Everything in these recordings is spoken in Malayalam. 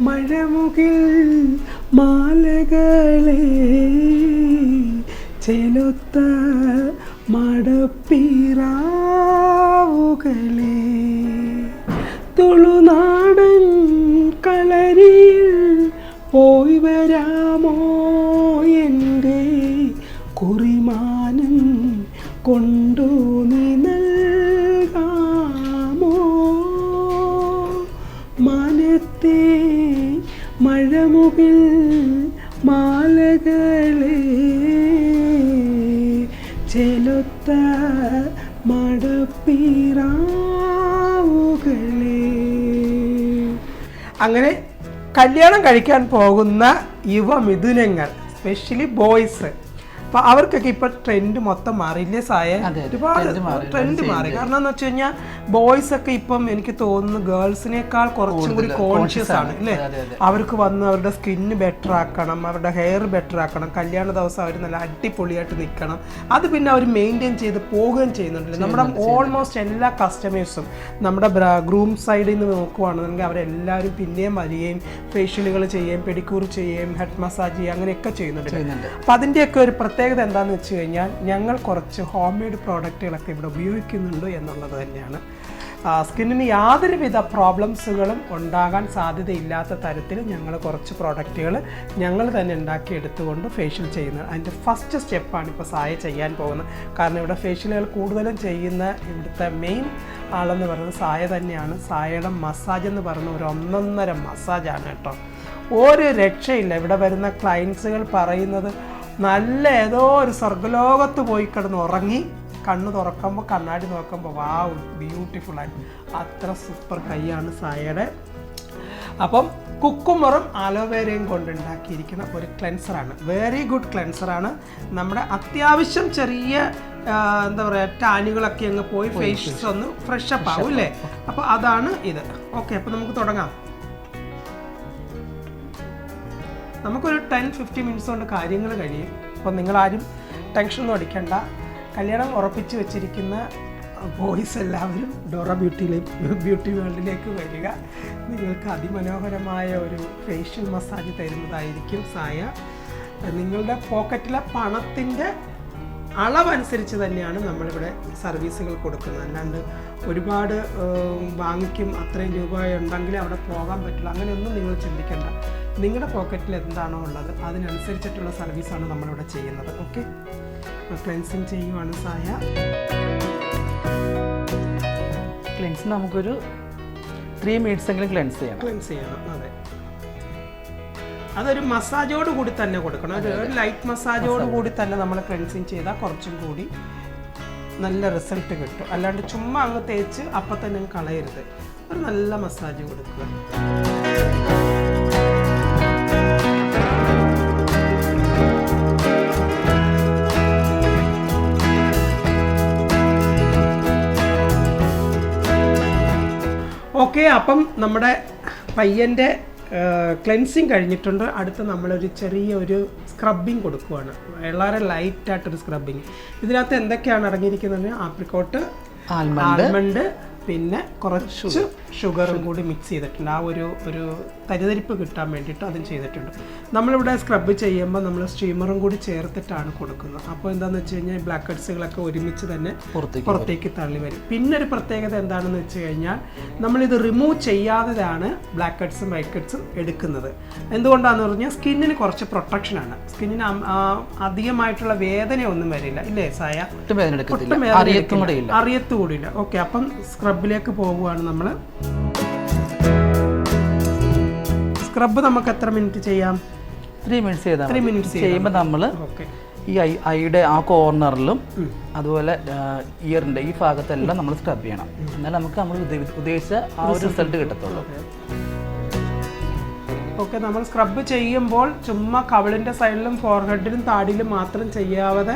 മഴമുകിൽ മാലകളെ ചെലുത്ത മടപ്പിറാവുകളെ തുളുനാടൻ കളരിയിൽ പോയി വരാമോ എൻ്റെ കുറിമാനം കൊണ്ടു നീ നൽകാമോ മനത്തെ മഴമുകിൽ മാലകളെ ചെലുത്ത മടപ്പിറാവുകളെ. അങ്ങനെ കല്യാണം കഴിക്കാൻ പോകുന്ന യുവമിഥുനങ്ങൾ, സ്പെഷ്യലി ബോയ്സ്, അപ്പോൾ അവർക്കൊക്കെ ഇപ്പോൾ ട്രെൻഡ് മൊത്തം മാറിയില്ലേ സായ? ഒരുപാട് ട്രെൻഡ് മാറി. കാരണം എന്ന് വെച്ച് കഴിഞ്ഞാൽ ബോയ്സ് ഒക്കെ ഇപ്പം എനിക്ക് തോന്നുന്നു ഗേൾസിനേക്കാൾ കുറച്ചും കൂടി കോൺഷ്യസ് ആണ് അല്ലേ? അവർക്ക് വന്ന് അവരുടെ സ്കിന്ന് ബെറ്റർ ആക്കണം, അവരുടെ ഹെയർ ബെറ്റർ ആക്കണം, കല്യാണ ദിവസം അവർ നല്ല അടിപൊളിയായിട്ട് നിൽക്കണം. അത് പിന്നെ അവർ മെയിൻറ്റെയിൻ ചെയ്ത് പോവുകയും ചെയ്യുന്നുണ്ടല്ലോ. നമ്മുടെ ഓൾമോസ്റ്റ് എല്ലാ കസ്റ്റമേഴ്സും നമ്മുടെ ഗ്രൂം സൈഡിൽ നിന്ന് നോക്കുവാണെന്നുണ്ടെങ്കിൽ അവരെല്ലാവരും പിന്നെയും വരികയും ഫേഷ്യലുകൾ ചെയ്യുകയും പെഡിക്യൂർ ചെയ്യുകയും ഹെഡ് മസാജ് ചെയ്യുകയും അങ്ങനെയൊക്കെ ചെയ്യുന്നുണ്ട്. അപ്പം അതിൻ്റെയൊക്കെ ഒരു പ്രത്യേകത എന്താണെന്ന് വെച്ച് കഴിഞ്ഞാൽ ഞങ്ങൾ കുറച്ച് ഹോം മെയ്ഡ് പ്രോഡക്റ്റുകളൊക്കെ ഇവിടെ ഉപയോഗിക്കുന്നുണ്ട് എന്നുള്ളത് തന്നെയാണ്. സ്കിന്നിന് യാതൊരുവിധ പ്രോബ്ലംസുകളും ഉണ്ടാകാൻ സാധ്യതയില്ലാത്ത തരത്തിൽ ഞങ്ങൾ കുറച്ച് പ്രോഡക്റ്റുകൾ ഞങ്ങൾ തന്നെ ഉണ്ടാക്കിയെടുത്തുകൊണ്ട് ഫേഷ്യൽ ചെയ്യുന്നത്. അതിൻ്റെ ഫസ്റ്റ് സ്റ്റെപ്പാണ് ഇപ്പോൾ സായ ചെയ്യാൻ പോകുന്നത്. കാരണം ഇവിടെ ഫേഷ്യലുകൾ കൂടുതലും ചെയ്യുന്ന ഇവിടുത്തെ മെയിൻ ആളെന്ന് പറയുന്നത് സായ തന്നെയാണ്. സായയുടെ മസാജ് എന്ന് പറയുന്ന ഒരു 1.5 മസാജാണ് കേട്ടോ. ഒരു രക്ഷയില്ല. ഇവിടെ വരുന്ന ക്ലയൻസുകൾ പറയുന്നത് നല്ല ഏതോ ഒരു സ്വർഗ്ഗലോകത്ത് പോയി കിടന്ന് ഉറങ്ങി കണ്ണ് തുറക്കുമ്പോൾ കണ്ണാടി നോക്കുമ്പോൾ വാവ് ബ്യൂട്ടിഫുള്ളായി. അത്ര സൂപ്പർ കൈയാണ് സായയുടെ. അപ്പം കുക്കുമറും അലോവേരയും കൊണ്ടുണ്ടാക്കിയിരിക്കുന്ന ഒരു ക്ലെൻസറാണ്. Very good ക്ലെൻസറാണ്. നമ്മുടെ അത്യാവശ്യം ചെറിയ എന്താ പറയുക ടാനുകളൊക്കെ അങ്ങ് പോയി ഫേസ് ഒന്ന് ഫ്രഷപ്പ് ആവും അല്ലേ? അപ്പോൾ അതാണ് ഇത്. ഓക്കെ, അപ്പോൾ നമുക്ക് തുടങ്ങാം. നമുക്കൊരു 10-15 മിനിറ്റ്സ് കൊണ്ട് കാര്യങ്ങൾ കഴിയും. അപ്പോൾ നിങ്ങളാരും ടെൻഷനൊന്നും അടിക്കണ്ട. കല്യാണം ഉറപ്പിച്ച് വെച്ചിരിക്കുന്ന ബോയ്സ് എല്ലാവരും ഡോറ ബ്യൂട്ടി വേൾഡിലേക്ക് വരിക. നിങ്ങൾക്ക് അതിമനോഹരമായ ഒരു ഫേഷ്യൽ മസാജ് തരുന്നതായിരിക്കും സായ. നിങ്ങളുടെ പോക്കറ്റിലെ പണത്തിൻ്റെ അളവനുസരിച്ച് തന്നെയാണ് നമ്മളിവിടെ സർവീസുകൾ കൊടുക്കുന്നത്. അല്ലാണ്ട് ഒരുപാട് വാങ്ങിക്കും അത്രയും രൂപ ഉണ്ടെങ്കിൽ അവിടെ പോകാൻ പറ്റില്ല, അങ്ങനെയൊന്നും നിങ്ങൾ ചിന്തിക്കേണ്ട. നിങ്ങളുടെ പോക്കറ്റിൽ എന്താണോ ഉള്ളത് അതിനനുസരിച്ചിട്ടുള്ള സർവീസാണ് നമ്മളിവിടെ ചെയ്യുന്നത്. ഓക്കെ, ക്ലെൻസിങ് ചെയ്യുവാണ് സായ. ക്ലെൻസ് നമുക്കൊരു 3 മിനിറ്റ്സ് എങ്കിലും ക്ലെൻസ് ചെയ്യണം. അതെ, അതൊരു മസാജോട് കൂടി തന്നെ കൊടുക്കണം. ഒരു ലൈറ്റ് മസാജോട് കൂടി തന്നെ നമ്മൾ ക്ലെൻസിങ് ചെയ്താൽ കുറച്ചും കൂടി നല്ല റിസൾട്ട് കിട്ടും. അല്ലാണ്ട് ചുമ്മാ അങ്ങ് തേച്ച് അപ്പം തന്നെ കളയരുത്. ഒരു നല്ല മസാജ് കൊടുക്കുക. ഓക്കെ, അപ്പം നമ്മുടെ പയ്യൻ്റെ ക്ലെൻസിങ് കഴിഞ്ഞിട്ടുണ്ട്. അടുത്ത് നമ്മളൊരു ചെറിയൊരു സ്ക്രബിങ് കൊടുക്കുവാണ്. വളരെ ലൈറ്റായിട്ടൊരു സ്ക്രബിങ്. ഇതിനകത്ത് എന്തൊക്കെയാണ് അടങ്ങിയിരിക്കുന്നത്? ആപ്രിക്കോട്ട്, ആൽമണ്ട്, പിന്നെ കുറച്ച് ഷുഗറും കൂടി മിക്സ് ചെയ്തിട്ടുണ്ട്. ആ ഒരു തരിതരിപ്പ് കിട്ടാൻ വേണ്ടിയിട്ട് അതും ചെയ്തിട്ടുണ്ട്. നമ്മളിവിടെ സ്ക്രബ് ചെയ്യുമ്പോൾ നമ്മൾ സ്റ്റീമറും കൂടി ചേർത്തിട്ടാണ് കൊടുക്കുന്നത്. അപ്പോൾ എന്താണെന്ന് വെച്ച് കഴിഞ്ഞാൽ ബ്ലാക്ക് ഹെഡ്സുകളൊക്കെ ഒരുമിച്ച് തന്നെ പുറത്തേക്ക് തള്ളി വരും. പിന്നെ ഒരു പ്രത്യേകത എന്താണെന്ന് വെച്ച് കഴിഞ്ഞാൽ നമ്മളിത് റിമൂവ് ചെയ്യാതെയാണ് ബ്ലാക്ക് ഹെഡ്സും വൈറ്റ് ഹെഡ്സും എടുക്കുന്നത്. എന്തുകൊണ്ടാണെന്ന് പറഞ്ഞാൽ സ്കിന്നിന് കുറച്ച് പ്രൊട്ടക്ഷനാണ്. സ്കിന്നിന് അധികമായിട്ടുള്ള വേദനയൊന്നും വരില്ല ഇല്ലേ സായ? അറിയത്തുകൂടിയില്ല. ഓക്കെ, അപ്പം സ്ക്രബിലേക്ക് പോവുകയാണ് നമ്മൾ. സ്ക്രബ് നമുക്ക് എത്ര മിനിറ്റ് ചെയ്യാം? 3 മിനിറ്റ്സ് ചെയ്യുമ്പോൾ നമ്മൾ ഈ ഐയുടെ ആ കോർണറിലും അതുപോലെ ഇയറിൻ്റെ ഈ ഭാഗത്തെല്ലാം നമ്മൾ സ്ക്രബ് ചെയ്യണം. എന്നാൽ നമുക്ക് നമ്മൾ ഉദ്ദേശിച്ച ആ ഒരു റിസൾട്ട് കിട്ടത്തുള്ളൂ. ഓക്കെ, നമ്മൾ സ്ക്രബ് ചെയ്യുമ്പോൾ ചുമ്മാ കവിളിൻ്റെ സൈഡിലും ഫോർഹെഡിലും താടിയിലും മാത്രം ചെയ്യാതെ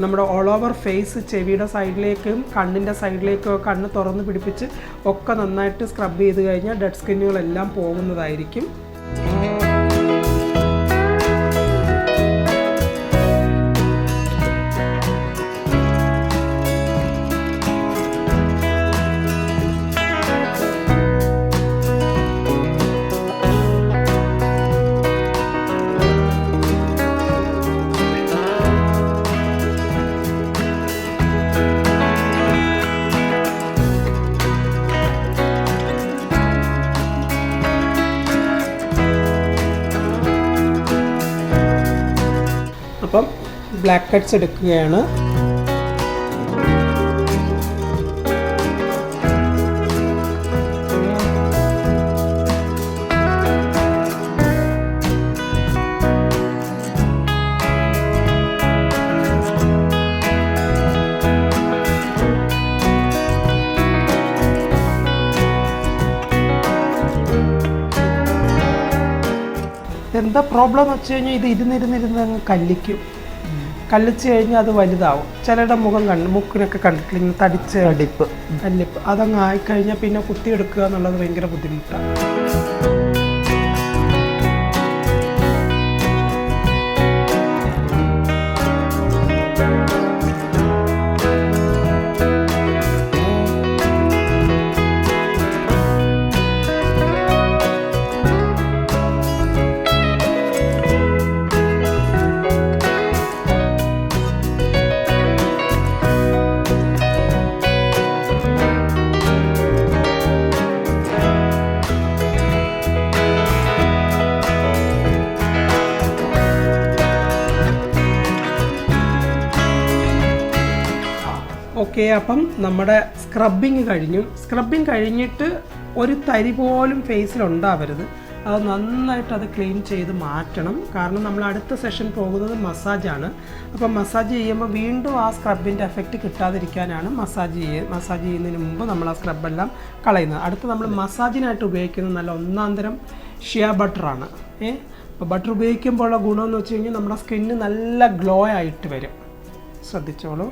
നമ്മുടെ ഓൾ ഓവർ ഫേസ്, ചെവിയുടെ സൈഡിലേക്കും കണ്ണിൻ്റെ സൈഡിലേക്കും കണ്ണ് തുറന്ന് പിടിപ്പിച്ച് ഒക്കെ നന്നായിട്ട് സ്ക്രബ് ചെയ്ത് കഴിഞ്ഞാൽ ഡെഡ് സ്കിന്നുകളെല്ലാം പോകുന്നതായിരിക്കും. അപ്പം ബ്ലാക്ക് കട്ട്സ് എടുക്കുകയാണ്. എന്താ പ്രോബ്ലം എന്ന് വെച്ച് കഴിഞ്ഞാൽ ഇത് ഇരുന്നിരുന്നിരുന്ന് അങ്ങ് കല്ലിച്ച് കഴിഞ്ഞാൽ അത് വലുതാവും. ചിലരുടെ മൂക്കിനൊക്കെ കണ്ടിട്ടില്ല, ഇങ്ങനെ തടിച്ച് കല്ലിപ്പ് അതങ്ങ് ആയിക്കഴിഞ്ഞാൽ പിന്നെ കുത്തിയെടുക്കുക എന്നുള്ളത് ഭയങ്കര ബുദ്ധിമുട്ടാണ്. ഓക്കെ, അപ്പം നമ്മുടെ സ്ക്രബിങ് കഴിഞ്ഞിട്ട് ഒരു തരി പോലും ഫേസിലുണ്ടാവരുത്. അത് നന്നായിട്ട് അത് ക്ലീൻ ചെയ്ത് മാറ്റണം. കാരണം നമ്മൾ അടുത്ത സെഷൻ പോകുന്നത് മസാജാണ്. അപ്പം മസാജ് ചെയ്യുമ്പോൾ വീണ്ടും ആ സ്ക്രബിൻ്റെ എഫക്റ്റ് കിട്ടാതിരിക്കാനാണ് മസാജ് ചെയ്യുന്നതിന് മുമ്പ് നമ്മൾ ആ സ്ക്രബെല്ലാം കളയുന്നത്. അടുത്ത് നമ്മൾ മസാജിനായിട്ട് ഉപയോഗിക്കുന്നത് നല്ല ഒന്നാന്തരം ഷിയ ബട്ടറാണ്. അപ്പോൾ ബട്ടർ ഉപയോഗിക്കുമ്പോഴുള്ള ഗുണമെന്ന് വെച്ച് കഴിഞ്ഞാൽ നമ്മുടെ സ്കിന്ന് നല്ല ഗ്ലോ ആയിട്ട് വരും. ശ്രദ്ധിച്ചോളൂ.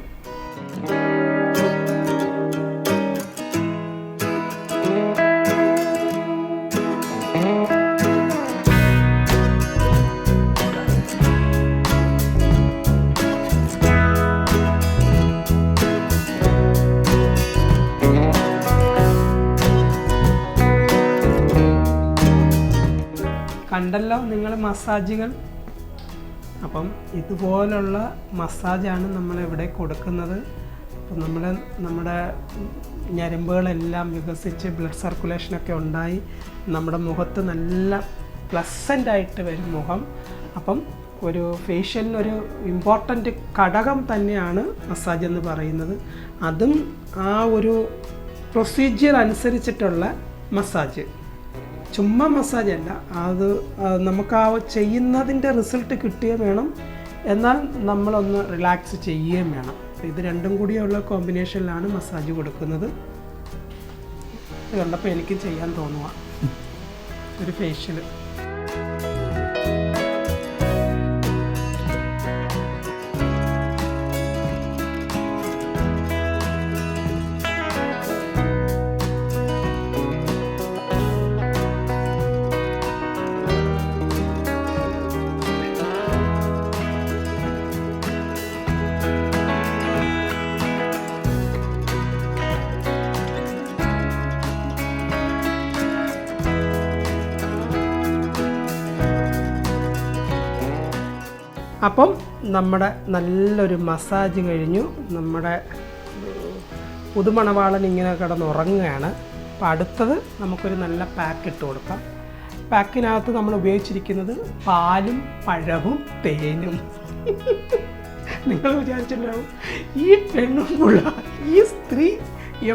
കണ്ടല്ലോ നിങ്ങൾ മസാജുകൾ. അപ്പം ഇതുപോലുള്ള മസാജാണ് നമ്മളിവിടെ കൊടുക്കുന്നത്. അപ്പം നമ്മുടെ ഞരമ്പുകളെല്ലാം വികസിച്ച് ബ്ലഡ് സർക്കുലേഷനൊക്കെ ഉണ്ടായി നമ്മുടെ മുഖത്ത് നല്ല പ്ലസൻ്റായിട്ട് വരും മുഖം. അപ്പം ഒരു ഫേഷ്യലിനൊരു ഇമ്പോർട്ടൻ്റ് ഘടകം തന്നെയാണ് മസാജ് എന്ന് പറയുന്നത്. അതും ആ ഒരു പ്രൊസീജിയർ അനുസരിച്ചിട്ടുള്ള മസാജ്, ചുമ്മാ മസാജ് അല്ല. അത് നമുക്ക് ആ ചെയ്യുന്നതിൻ്റെ റിസൾട്ട് കിട്ടുകയും വേണം, എന്നാൽ നമ്മളൊന്ന് റിലാക്സ് ചെയ്യുകയും വേണം. ഇത് രണ്ടും കൂടിയുള്ള കോമ്പിനേഷനിലാണ് മസാജ് കൊടുക്കുന്നത്. ഇത് കണ്ടപ്പോൾ എനിക്ക് ചെയ്യാൻ തോന്നുക ഒരു ഫേഷ്യൽ. അപ്പം നമ്മുടെ നല്ലൊരു മസാജ് കഴിഞ്ഞു. നമ്മുടെ പുതുമണവാളൻ ഇങ്ങനെ കിടന്നുറങ്ങുകയാണ്. അപ്പോൾ അടുത്തത് നമുക്കൊരു നല്ല പാക്ക് ഇട്ട് കൊടുക്കാം. പാക്കിനകത്ത് നമ്മൾ ഉപയോഗിച്ചിരിക്കുന്നത് പാലും പഴവും തേനും. നിങ്ങൾ വിചാരിച്ചിട്ടുണ്ടാവും ഈ പെണ്ണുമുള്ള ഈ സ്ത്രീ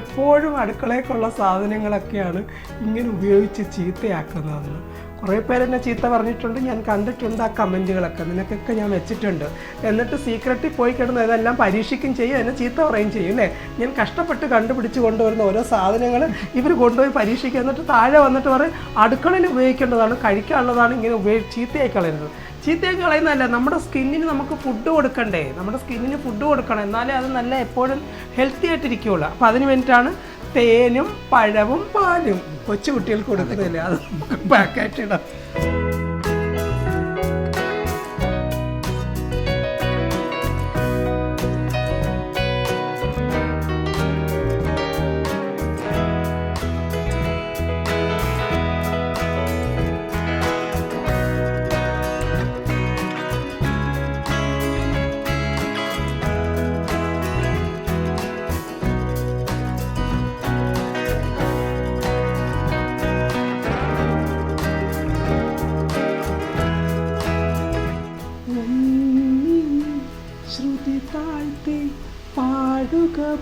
എപ്പോഴും അടുക്കളയ്ക്കുള്ള സാധനങ്ങളൊക്കെയാണ് ഇങ്ങനെ ഉപയോഗിച്ച് ചീത്തയാക്കുന്നതെന്ന്. കുറേ പേരെന്നെ ചീത്ത പറഞ്ഞിട്ടുണ്ട്, ഞാൻ കണ്ടിട്ടുണ്ട് ആ കമൻറ്റുകളൊക്കെ. നിനക്കൊക്കെ ഞാൻ വെച്ചിട്ടുണ്ട്. എന്നിട്ട് സീക്രട്ടിൽ പോയി കിടന്ന് ഇതെല്ലാം പരീക്ഷിക്കും ചെയ്യും, എന്നെ ചീത്ത പറയുകയും ചെയ്യും അല്ലേ. ഞാൻ കഷ്ടപ്പെട്ട് കണ്ടുപിടിച്ച് കൊണ്ടുവരുന്ന ഓരോ സാധനങ്ങൾ ഇവർ കൊണ്ടുപോയി പരീക്ഷിക്കുക, എന്നിട്ട് താഴെ വന്നിട്ട് പറയും അടുക്കളയിൽ ഉപയോഗിക്കേണ്ടതാണ്, കഴിക്കാനുള്ളതാണ്, ഇങ്ങനെ ചീത്തയായി കളയുന്നത്. ചീത്തയായി കളയുന്നതല്ല, നമ്മുടെ സ്കിന്നിന് നമുക്ക് ഫുഡ് കൊടുക്കണ്ടേ, നമ്മുടെ സ്കിന്നിന് ഫുഡ് കൊടുക്കണം, എന്നാലേ അത് നല്ല എപ്പോഴും ഹെൽത്തി ആയിട്ടിരിക്കുകയുള്ളൂ. അപ്പോൾ അതിന് വേണ്ടിയിട്ടാണ് തേനും പഴവും പാലും കൊച്ചു കുട്ടികൾക്ക് കൊടുക്കുന്നില്ല, അത് നമുക്ക് പാക്കായിട്ടിടാം.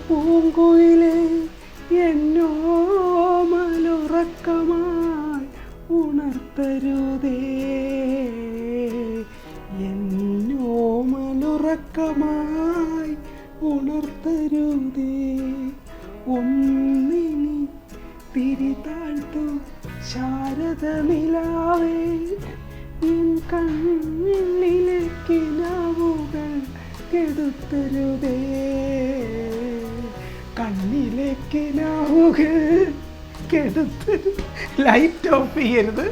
പൂങ്കുയിലേ എന്നോ മലുറക്കമായി ഉണർത്തരുതേ, എന്നോ മലുറക്കമായി ഉണർത്തരുതേ. ഒന്നിനി തിരിതാഴ്ത്തു ശാരദ നിലാവേ, നിൻ കണ്ണിലെ കിനാവുകൾ കെടുത്തരുതേ, കണ്ണിലെ കിനാവുകൾ കെടുത്തരുത്. ലൈറ്റ് ഓഫ് ചെയ്യരുത്,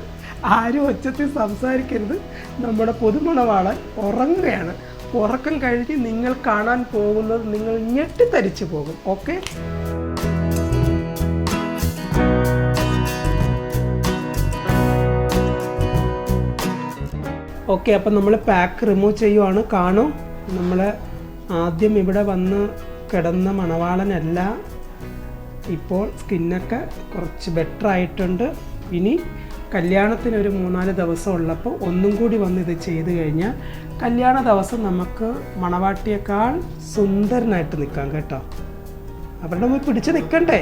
ആരും ഒച്ചത്തിൽ സംസാരിക്കരുത്. നമ്മുടെ പുതുമണവാളൻ ഉറങ്ങുകയാണ്. ഉറക്കം കഴിഞ്ഞ് നിങ്ങൾ കാണാൻ പോകുന്നത് നിങ്ങൾ ഞെട്ടിത്തരിച്ചു പോകും. Okay, okay. അപ്പം നമ്മൾ പാക്ക് റിമൂവ് ചെയ്യുവാണ്. കാണൂ, നമ്മൾ ആദ്യം ഇവിടെ വന്ന് കിടന്ന മണവാളനല്ല, ഇപ്പോൾ സ്കിന്നൊക്കെ കുറച്ച് ബെറ്റർ ആയിട്ടുണ്ട്. ഇനി കല്യാണത്തിനൊരു 3-4 ദിവസം ഉള്ളപ്പോൾ ഒന്നും കൂടി വന്ന് ഇത് ചെയ്ത് കഴിഞ്ഞാൽ കല്യാണ ദിവസം നമുക്ക് മണവാട്ടിയേക്കാൾ സുന്ദരനായിട്ട് നിൽക്കാം കേട്ടോ. അവരുടെ പോയി പിടിച്ച് നിൽക്കണ്ടേ.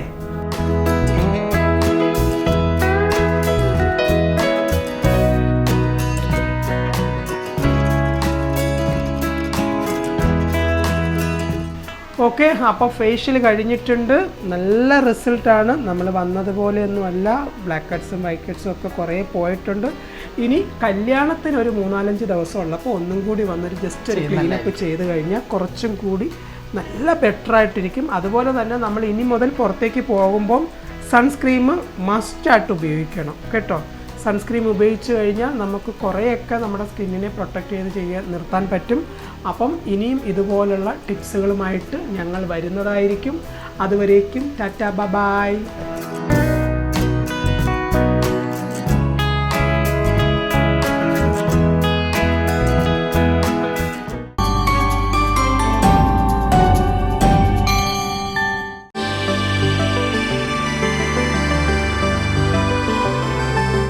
ഓക്കെ, അപ്പോൾ ഫേഷ്യൽ കഴിഞ്ഞിട്ടുണ്ട്. നല്ല റിസൾട്ടാണ്. നമ്മൾ വന്നതുപോലെയൊന്നുമല്ല, ബ്ലാക്ക് ഹെഡ്സും വൈറ്റ് ഹെഡ്സും ഒക്കെ കുറേ പോയിട്ടുണ്ട്. ഇനി കല്യാണത്തിന് ഒരു 3-4 ദിവസം ഉള്ളപ്പോൾ ഒന്നും കൂടി വന്നൊരു ജസ്റ്റ് ഒരു ക്ലീനപ്പ് ചെയ്ത് കഴിഞ്ഞാൽ കുറച്ചും കൂടി നല്ല ബെറ്റർ ആയിട്ടിരിക്കും. അതുപോലെ തന്നെ നമ്മൾ ഇനി മുതൽ പുറത്തേക്ക് പോകുമ്പം സൺസ്ക്രീം മസ്റ്റായിട്ട് ഉപയോഗിക്കണം കേട്ടോ. സൺസ്ക്രീം ഉപയോഗിച്ച് കഴിഞ്ഞാൽ നമുക്ക് കുറേയൊക്കെ നമ്മുടെ സ്കിന്നിനെ പ്രൊട്ടക്റ്റ് ചെയ്ത് നിർത്താൻ പറ്റും. അപ്പം ഇനിയും ഇതുപോലുള്ള ടിപ്സുകളുമായിട്ട് ഞങ്ങൾ വരുന്നതായിരിക്കും. അതുവരേക്കും ടാറ്റാ ബൈ.